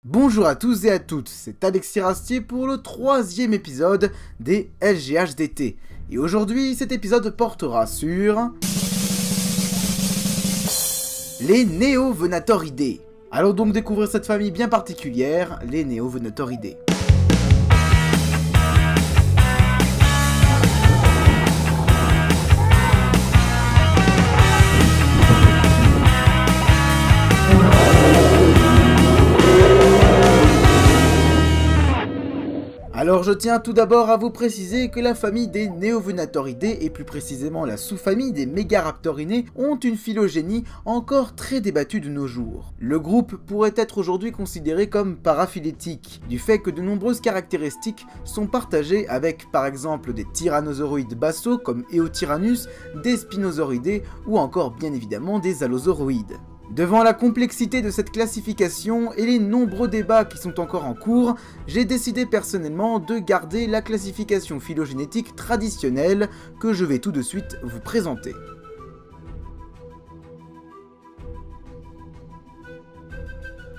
Bonjour à tous et à toutes, c'est Alexis Rastier pour le 3e épisode des LGHDT. Et aujourd'hui, cet épisode portera sur les Néovenatoridés. Allons donc découvrir cette famille bien particulière, les Néovenatoridés. Alors je tiens tout d'abord à vous préciser que la famille des Néovenatoridés, et plus précisément la sous-famille des Megaraptorinés, ont une phylogénie encore très débattue de nos jours. Le groupe pourrait être aujourd'hui considéré comme paraphylétique, du fait que de nombreuses caractéristiques sont partagées avec par exemple des tyrannosauroïdes bassaux comme Eotyrannus, des spinosauridés ou encore bien évidemment des allosauroïdes. Devant la complexité de cette classification et les nombreux débats qui sont encore en cours, j'ai décidé personnellement de garder la classification phylogénétique traditionnelle que je vais tout de suite vous présenter.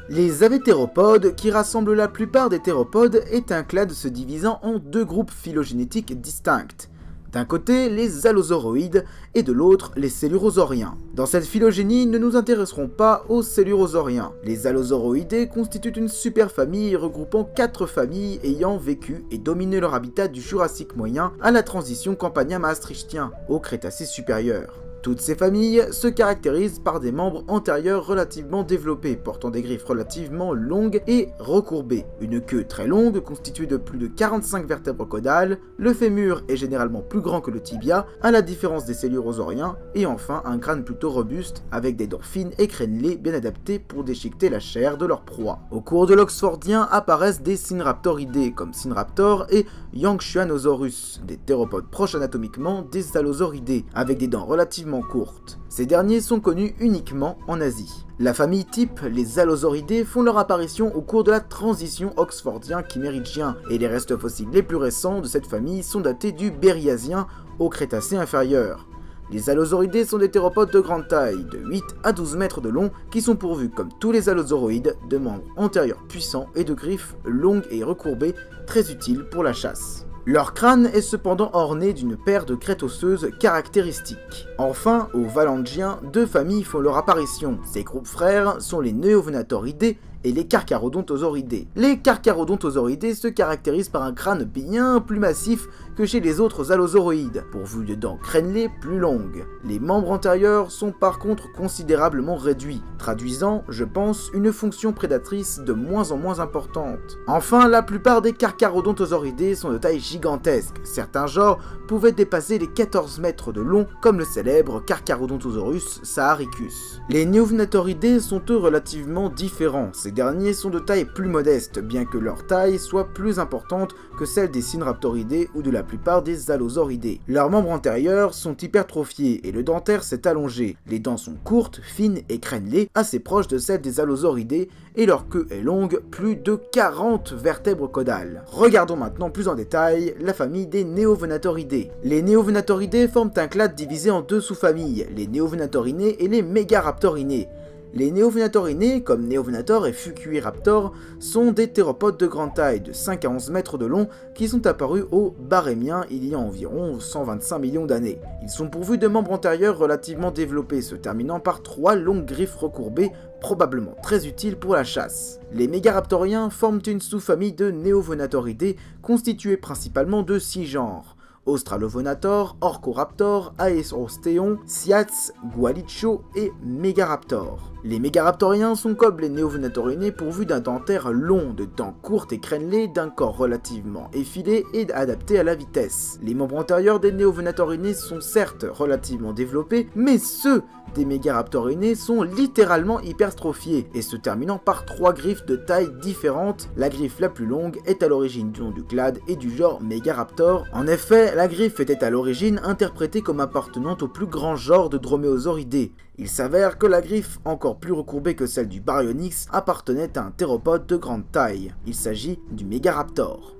Les avétéropodes, qui rassemblent la plupart des théropodes, est un clade se divisant en deux groupes phylogénétiques distincts. D'un côté, les allosauroïdes, et de l'autre, les cellurosauriens. Dans cette phylogénie, ne nous intéresserons pas aux cellurosauriens. Les allosauroïdés constituent une superfamille regroupant 4 familles ayant vécu et dominé leur habitat du Jurassique moyen à la transition campania-maastrichtien, au Crétacé supérieur. Toutes ces familles se caractérisent par des membres antérieurs relativement développés, portant des griffes relativement longues et recourbées, une queue très longue constituée de plus de 45 vertèbres caudales, le fémur est généralement plus grand que le tibia, à la différence des cellurosauriens, et enfin un crâne plutôt robuste, avec des dents fines et crénelées bien adaptées pour déchiqueter la chair de leur proie. Au cours de l'Oxfordien apparaissent des Synraptoridés comme Synraptor et Yanchuanosaurus, des théropodes proches anatomiquement des allosauridés, avec des dents relativement courtes. Ces derniers sont connus uniquement en Asie. La famille type, les allosauridés, font leur apparition au cours de la transition oxfordien-chiméridgien, et les restes fossiles les plus récents de cette famille sont datés du Berriasien au Crétacé inférieur. Les allosauridés sont des théropodes de grande taille, de 8 à 12 mètres de long, qui sont pourvus, comme tous les allosauroïdes, de membres antérieurs puissants et de griffes longues et recourbées, très utiles pour la chasse. Leur crâne est cependant orné d'une paire de crêtes osseuses caractéristiques. Enfin, aux Valangiens, deux familles font leur apparition. Ces groupes frères sont les Néovenatoridés et les Carcharodontosauridae. Les Carcharodontosauridae se caractérisent par un crâne bien plus massif que chez les autres allosauroïdes, pourvus de dents crénelées plus longues. Les membres antérieurs sont par contre considérablement réduits, traduisant, je pense, une fonction prédatrice de moins en moins importante. Enfin, la plupart des Carcharodontosauridae sont de taille gigantesque. Certains genres pouvaient dépasser les 14 mètres de long, comme le célèbre Carcharodontosaurus saharicus. Les Néovenatoridés sont eux relativement différents. Ces derniers sont de taille plus modeste, bien que leur taille soit plus importante que celle des Synraptoridés ou de la plupart des allosauridés. Leurs membres antérieurs sont hypertrophiés et le dentaire s'est allongé. Les dents sont courtes, fines et crénelées, assez proches de celles des allosauridés, et leur queue est longue, plus de 40 vertèbres caudales. Regardons maintenant plus en détail la famille des Néovenatoridés. Les Néovenatoridés forment un clade divisé en deux sous-familles, les Néovenatorinés et les Megaraptorinés. Les Néovenatorinés, comme Néovenator et Fukuiraptor, sont des théropodes de grande taille, de 5 à 11 mètres de long, qui sont apparus au Barémien il y a environ 125 millions d'années. Ils sont pourvus de membres antérieurs relativement développés, se terminant par 3 longues griffes recourbées, probablement très utiles pour la chasse. Les Megaraptoriens forment une sous-famille de Néovenatoridés, constituée principalement de 6 genres. Australovenator, Orcoraptor, Aeostéon, Siats, Gualicho et Megaraptor. Les Megaraptoriens sont comme les Néovenatorinés pourvus d'un dentaire long, de dents courtes et crénelées, d'un corps relativement effilé et adapté à la vitesse. Les membres antérieurs des Néovenatorinés sont certes relativement développés, mais ceux des Megaraptorinés sont littéralement hypertrophiés et se terminant par 3 griffes de taille différentes. La griffe la plus longue est à l'origine du nom du clade et du genre Megaraptor. En effet, la griffe était à l'origine interprétée comme appartenant au plus grand genre de Droméosauridés. Il s'avère que la griffe, encore plus recourbée que celle du Baryonyx, appartenait à un théropode de grande taille. Il s'agit du Megaraptor.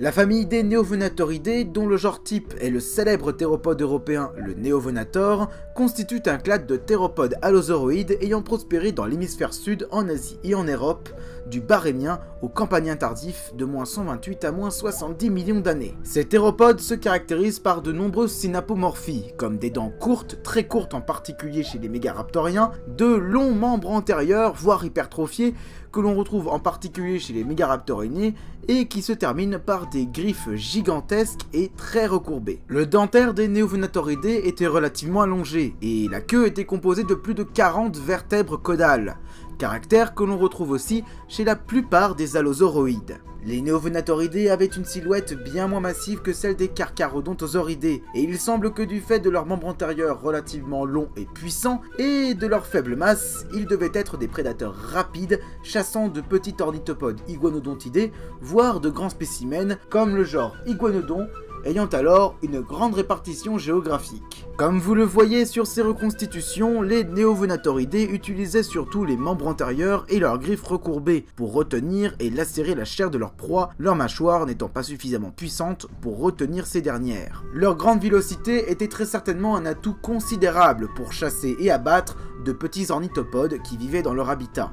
La famille des Neovenatoridae, dont le genre type est le célèbre théropode européen, le Neovenator, constitue un clade de théropodes allosauroïdes ayant prospéré dans l'hémisphère sud, en Asie et en Europe, du Barrémien au Campanien tardif de moins 128 à moins 70 millions d'années. Ces théropodes se caractérisent par de nombreuses synapomorphies, comme des dents courtes, très courtes en particulier chez les mégaraptoriens, de longs membres antérieurs, voire hypertrophiés, que l'on retrouve en particulier chez les mégaraptors aînés, et qui se terminent par des griffes gigantesques et très recourbées. Le dentaire des Neovenatoridae était relativement allongé, et la queue était composée de plus de 40 vertèbres caudales, caractère que l'on retrouve aussi chez la plupart des allosauroïdes. Les Neovenatoridae avaient une silhouette bien moins massive que celle des Carcharodontosauridae, et il semble que du fait de leurs membres antérieurs relativement longs et puissants, et de leur faible masse, ils devaient être des prédateurs rapides, chassant de petits ornithopodes iguanodontidae, voire de grands spécimens, comme le genre Iguanodon, ayant alors une grande répartition géographique. Comme vous le voyez sur ces reconstitutions, les Neovenatoridae utilisaient surtout les membres antérieurs et leurs griffes recourbées pour retenir et lacérer la chair de leur proie, leur mâchoire n'étant pas suffisamment puissante pour retenir ces dernières. Leur grande vélocité était très certainement un atout considérable pour chasser et abattre de petits ornithopodes qui vivaient dans leur habitat.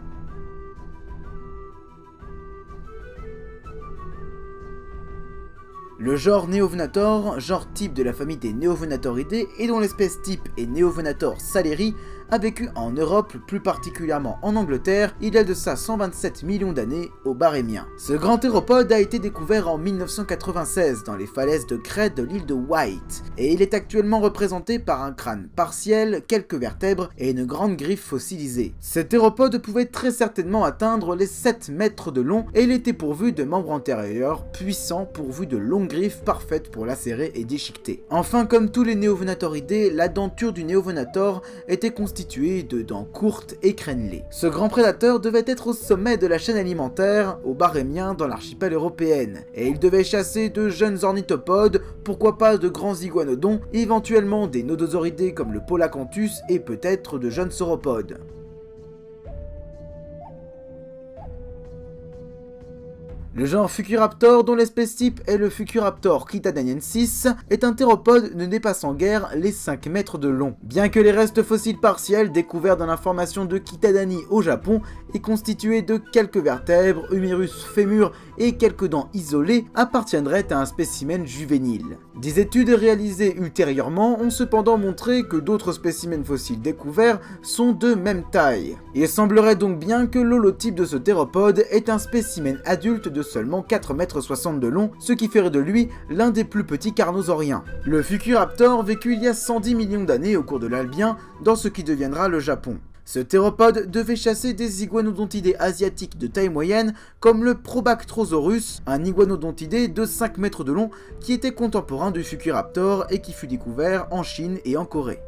Le genre Neovenator, genre type de la famille des Neovenatoridae et dont l'espèce type est Neovenator saleri, a vécu en Europe, plus particulièrement en Angleterre, il y a de ça 127 millions d'années au Barrémien. Ce grand théropode a été découvert en 1996 dans les falaises de crête de l'île de Wight, et il est actuellement représenté par un crâne partiel, quelques vertèbres et une grande griffe fossilisée. Ce théropode pouvait très certainement atteindre les 7 mètres de long et il était pourvu de membres antérieurs puissants pourvus de longues griffes parfaites pour lacérer et déchiqueter. Enfin, comme tous les Neovenatoridae, la denture du Neovenator était constituée de dents courtes et crénelées. Ce grand prédateur devait être au sommet de la chaîne alimentaire, au Barrémien dans l'archipel européenne, et il devait chasser de jeunes ornithopodes, pourquoi pas de grands iguanodons, éventuellement des nodosauridés comme le Polacanthus et peut-être de jeunes sauropodes. Le genre Fucuraptor, dont l'espèce type est le Fucuraptor kitadaniensis, est un théropode ne dépassant guère les 5 mètres de long. Bien que les restes fossiles partiels découverts dans la formation de Kitadani au Japon aient constitué de quelques vertèbres, humérus, fémur et quelques dents isolées, appartiendraient à un spécimen juvénile. Des études réalisées ultérieurement ont cependant montré que d'autres spécimens fossiles découverts sont de même taille. Il semblerait donc bien que l'holotype de ce théropode est un spécimen adulte de seulement 4,60 m de long, ce qui ferait de lui l'un des plus petits carnosauriens. Le Fucuraptor vécut il y a 110 millions d'années au cours de l'Albien, dans ce qui deviendra le Japon. Ce théropode devait chasser des iguanodontidés asiatiques de taille moyenne, comme le Probactrosaurus, un iguanodontidé de 5 mètres de long qui était contemporain du Fucuraptor et qui fut découvert en Chine et en Corée.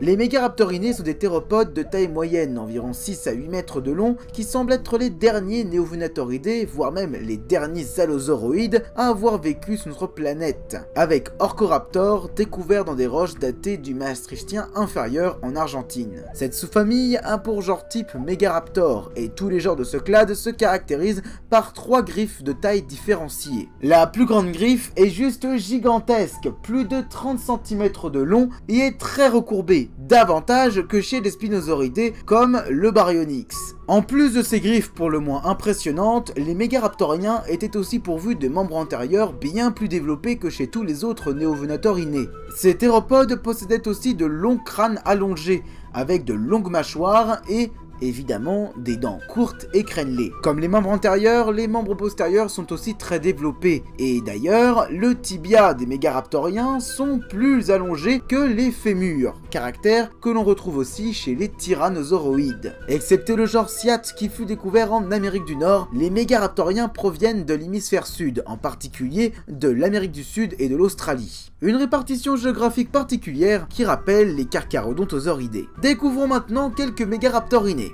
Les mégaraptorinés sont des théropodes de taille moyenne, environ 6 à 8 mètres de long, qui semblent être les derniers Neovenatoridae, voire même les derniers allosauroïdes à avoir vécu sur notre planète, avec Orcoraptor découvert dans des roches datées du Maastrichtien inférieur en Argentine. Cette sous-famille a pour genre type Mégaraptor, et tous les genres de ce clade se caractérisent par 3 griffes de taille différenciée. La plus grande griffe est juste gigantesque, plus de 30 cm de long et est très recourbée, davantage que chez les Spinosauridés comme le Baryonyx. En plus de ces griffes pour le moins impressionnantes, les mégaraptoriens étaient aussi pourvus de membres antérieurs bien plus développés que chez tous les autres Neovenator-innés. Ces théropodes possédaient aussi de longs crânes allongés, avec de longues mâchoires et évidemment des dents courtes et crénelées. Comme les membres antérieurs, les membres postérieurs sont aussi très développés, et d'ailleurs, le tibia des mégaraptoriens sont plus allongés que les fémurs, caractère que l'on retrouve aussi chez les tyrannosauroïdes. Excepté le genre Siat qui fut découvert en Amérique du Nord, les mégaraptoriens proviennent de l'hémisphère sud, en particulier de l'Amérique du Sud et de l'Australie. Une répartition géographique particulière qui rappelle les Carcharodontosauridae. Découvrons maintenant quelques mégaraptorinés.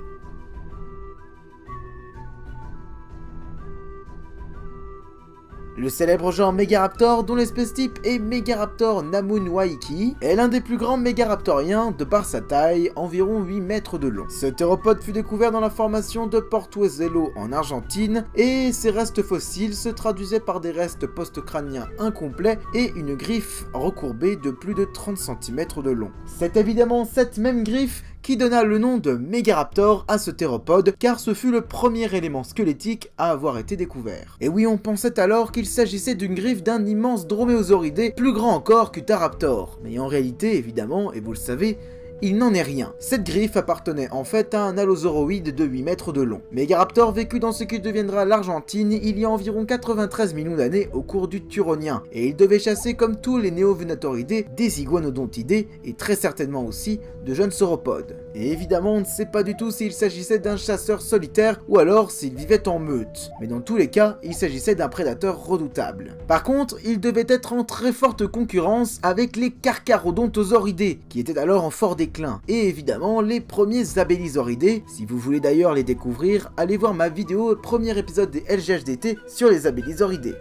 Le célèbre genre Megaraptor, dont l'espèce type est Megaraptor namunwaiki, est l'un des plus grands mégaraptoriens de par sa taille, environ 8 mètres de long. Ce théropode fut découvert dans la formation de Portuozello en Argentine, et ses restes fossiles se traduisaient par des restes post-crâniens incomplets et une griffe recourbée de plus de 30 cm de long. C'est évidemment cette même griffe qui donna le nom de Megaraptor à ce théropode, car ce fut le premier élément squelettique à avoir été découvert. Et oui, on pensait alors qu'il s'agissait d'une griffe d'un immense droméosauridé, plus grand encore qu'Utahraptor. Mais en réalité, évidemment, et vous le savez, il n'en est rien. Cette griffe appartenait en fait à un allosauroïde de 8 mètres de long. Megaraptor vécut dans ce qui deviendra l'Argentine il y a environ 93 millions d'années au cours du Turonien, et il devait chasser comme tous les néovenatoridés des iguanodontidés et très certainement aussi de jeunes sauropodes. Et évidemment, on ne sait pas du tout s'il s'agissait d'un chasseur solitaire ou alors s'il vivait en meute. Mais dans tous les cas, il s'agissait d'un prédateur redoutable. Par contre, il devait être en très forte concurrence avec les Carcharodontosauridae, qui étaient alors en fort déclin. Et évidemment, les premiers Abélisauridés. Si vous voulez d'ailleurs les découvrir, allez voir ma vidéo, premier épisode des LGHDT sur les Abélisauridés.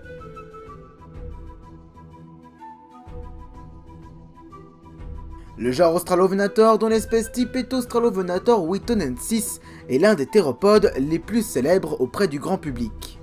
Le genre Australovenator, dont l'espèce type est Australovenator wittonensis, est l'un des théropodes les plus célèbres auprès du grand public.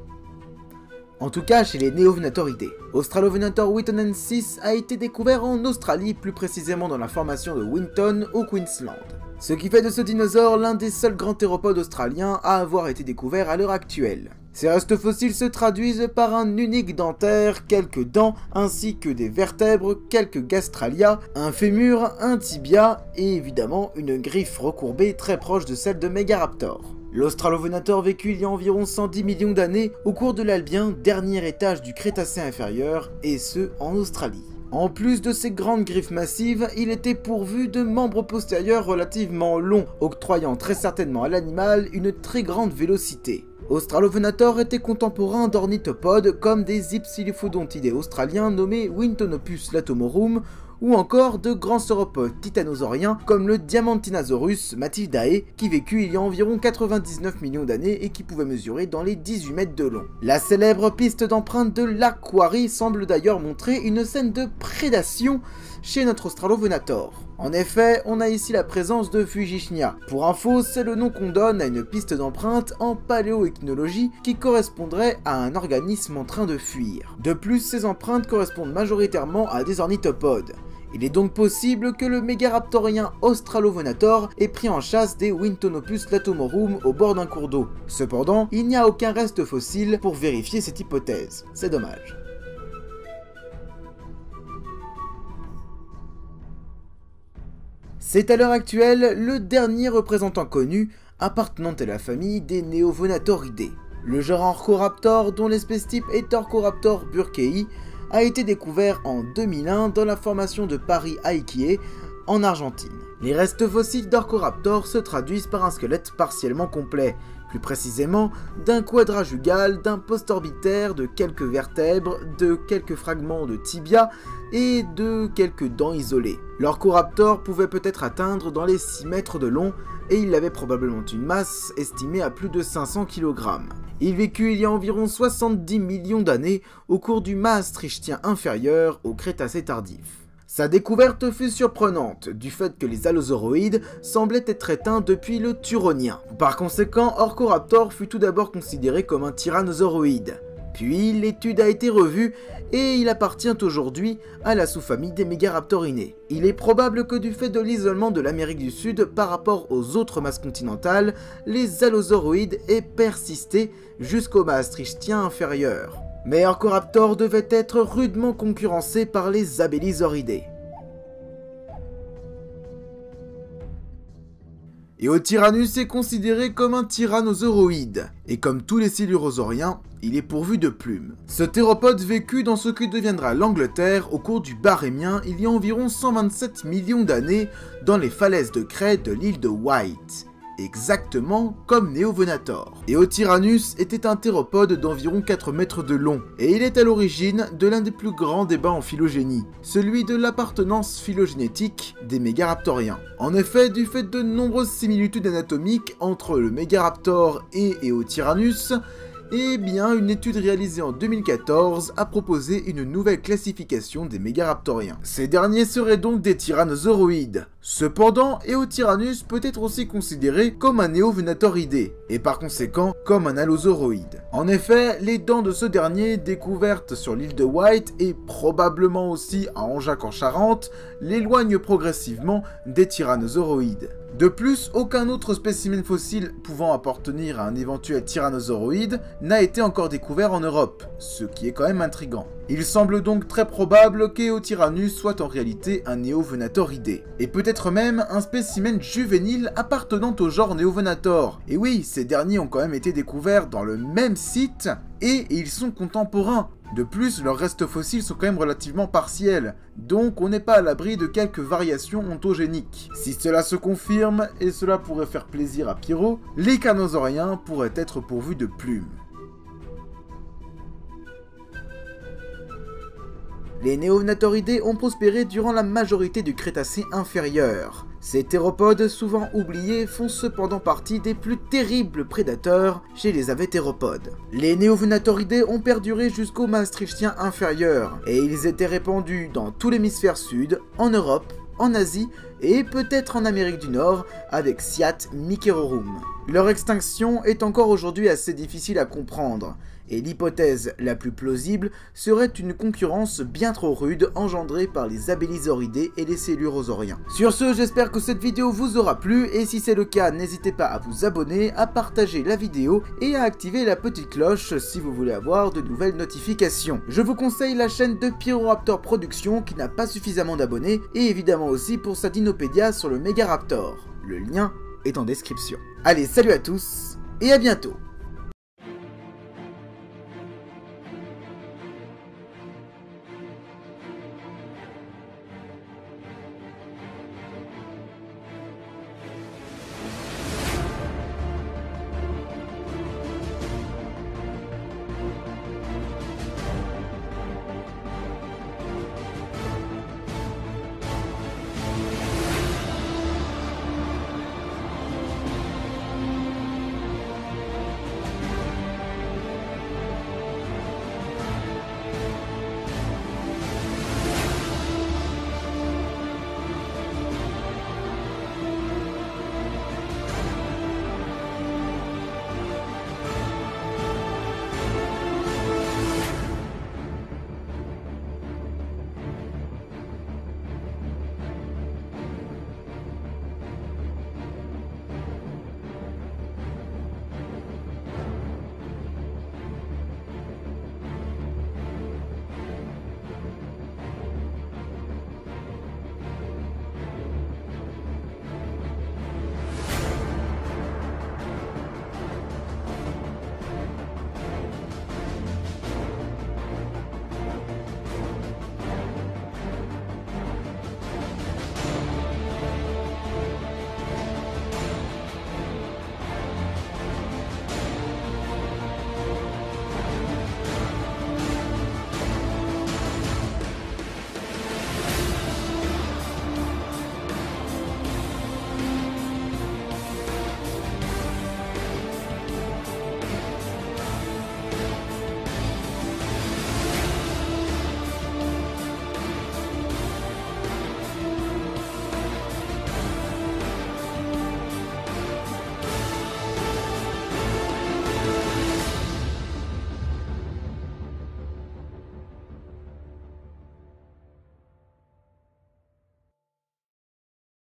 En tout cas chez les néovenatoridés. Australovenator wittonensis a été découvert en Australie, plus précisément dans la formation de Winton au Queensland. Ce qui fait de ce dinosaure l'un des seuls grands théropodes australiens à avoir été découvert à l'heure actuelle. Ces restes fossiles se traduisent par un unique dentaire, quelques dents, ainsi que des vertèbres, quelques gastralia, un fémur, un tibia et évidemment une griffe recourbée très proche de celle de Megaraptor. L'Australovenator vécut il y a environ 110 millions d'années au cours de l'Albien, dernier étage du Crétacé inférieur, et ce en Australie. En plus de ces grandes griffes massives, il était pourvu de membres postérieurs relativement longs, octroyant très certainement à l'animal une très grande vélocité. Australovenator était contemporain d'ornithopodes comme des Hypsilophodontidés australiens nommés Wintonopus latomorum, ou encore de grands sauropodes titanosauriens comme le Diamantinosaurus matildae qui vécut il y a environ 99 millions d'années et qui pouvait mesurer dans les 18 mètres de long. La célèbre piste d'empreinte de lac Quarry semble d'ailleurs montrer une scène de prédation chez notre Australovenator. En effet, on a ici la présence de Fujichnia. Pour info, c'est le nom qu'on donne à une piste d'empreinte en paléoichnologie qui correspondrait à un organisme en train de fuir. De plus, ces empreintes correspondent majoritairement à des ornithopodes. Il est donc possible que le mégaraptorien Australovenator ait pris en chasse des Wintonopus latomorum au bord d'un cours d'eau. Cependant, il n'y a aucun reste fossile pour vérifier cette hypothèse. C'est dommage. C'est à l'heure actuelle le dernier représentant connu appartenant à la famille des Néovenatoridae. Le genre Orcoraptor, dont l'espèce type est Orcoraptor burkei, a été découvert en 2001 dans la formation de Paris Aikie en Argentine. Les restes fossiles d'Orcoraptor se traduisent par un squelette partiellement complet, plus précisément d'un quadrajugal, d'un postorbitaire, de quelques vertèbres, de quelques fragments de tibia et de quelques dents isolées. L'Orcoraptor pouvait peut-être atteindre dans les 6 mètres de long et il avait probablement une masse estimée à plus de 500 kg. Il vécut il y a environ 70 millions d'années au cours du Maastrichtien inférieur au Crétacé tardif. Sa découverte fut surprenante, du fait que les allosauroïdes semblaient être éteints depuis le Turonien. Par conséquent, Orcoraptor fut tout d'abord considéré comme un tyrannosauroïde. Puis l'étude a été revue et il appartient aujourd'hui à la sous-famille des Megaraptorinés. Il est probable que du fait de l'isolement de l'Amérique du Sud par rapport aux autres masses continentales, les allosauroïdes aient persisté jusqu'au Maastrichtien inférieur. Mais Orcoraptor devait être rudement concurrencé par les Abélisauridés. Eotyrannus est considéré comme un tyrannosauroïde, et comme tous les silurosauriens, il est pourvu de plumes. Ce théropode vécut dans ce qui deviendra l'Angleterre au cours du Barrémien il y a environ 127 millions d'années dans les falaises de craie de l'île de Wight. Exactement comme Néovenator. Eotyrannus était un théropode d'environ 4 mètres de long, et il est à l'origine de l'un des plus grands débats en phylogénie, celui de l'appartenance phylogénétique des mégaraptoriens. En effet, du fait de nombreuses similitudes anatomiques entre le Megaraptor et Eotyrannus, Eh bien, une étude réalisée en 2014 a proposé une nouvelle classification des mégaraptoriens. Ces derniers seraient donc des tyrannosauroïdes. Cependant, Eotyrannus peut être aussi considéré comme un néovenatoridé, et par conséquent comme un allosauroïde. En effet, les dents de ce dernier, découvertes sur l'île de Wight et probablement aussi à Anjac en Charente, l'éloignent progressivement des tyrannosauroïdes. De plus, aucun autre spécimen fossile pouvant appartenir à un éventuel tyrannosauroïde n'a été encore découvert en Europe, ce qui est quand même intriguant. Il semble donc très probable qu'Eotyrannus soit en réalité un néovenatoridé, et peut-être même un spécimen juvénile appartenant au genre Neovenator. Et oui, ces derniers ont quand même été découverts dans le même site, et ils sont contemporains. De plus, leurs restes fossiles sont quand même relativement partiels, donc on n'est pas à l'abri de quelques variations ontogéniques. Si cela se confirme, et cela pourrait faire plaisir à Pierrot, les carnosauriens pourraient être pourvus de plumes. Les néovenatoridés ont prospéré durant la majorité du Crétacé inférieur. Ces théropodes, souvent oubliés, font cependant partie des plus terribles prédateurs chez les avétéropodes. Les néovenatoridés ont perduré jusqu'au Maastrichtien inférieur, et ils étaient répandus dans tout l'hémisphère sud, en Europe, en Asie et peut-être en Amérique du Nord avec Siat Mikerorum. Leur extinction est encore aujourd'hui assez difficile à comprendre, et l'hypothèse la plus plausible serait une concurrence bien trop rude engendrée par les abélisauridés et les célurosauriens. Sur ce, j'espère que cette vidéo vous aura plu, et si c'est le cas, n'hésitez pas à vous abonner, à partager la vidéo et à activer la petite cloche si vous voulez avoir de nouvelles notifications. Je vous conseille la chaîne de Pyroraptor Productions qui n'a pas suffisamment d'abonnés, et évidemment aussi pour sa Dinopédia sur le Mégaraptor. Le lien est en description. Allez, salut à tous et à bientôt!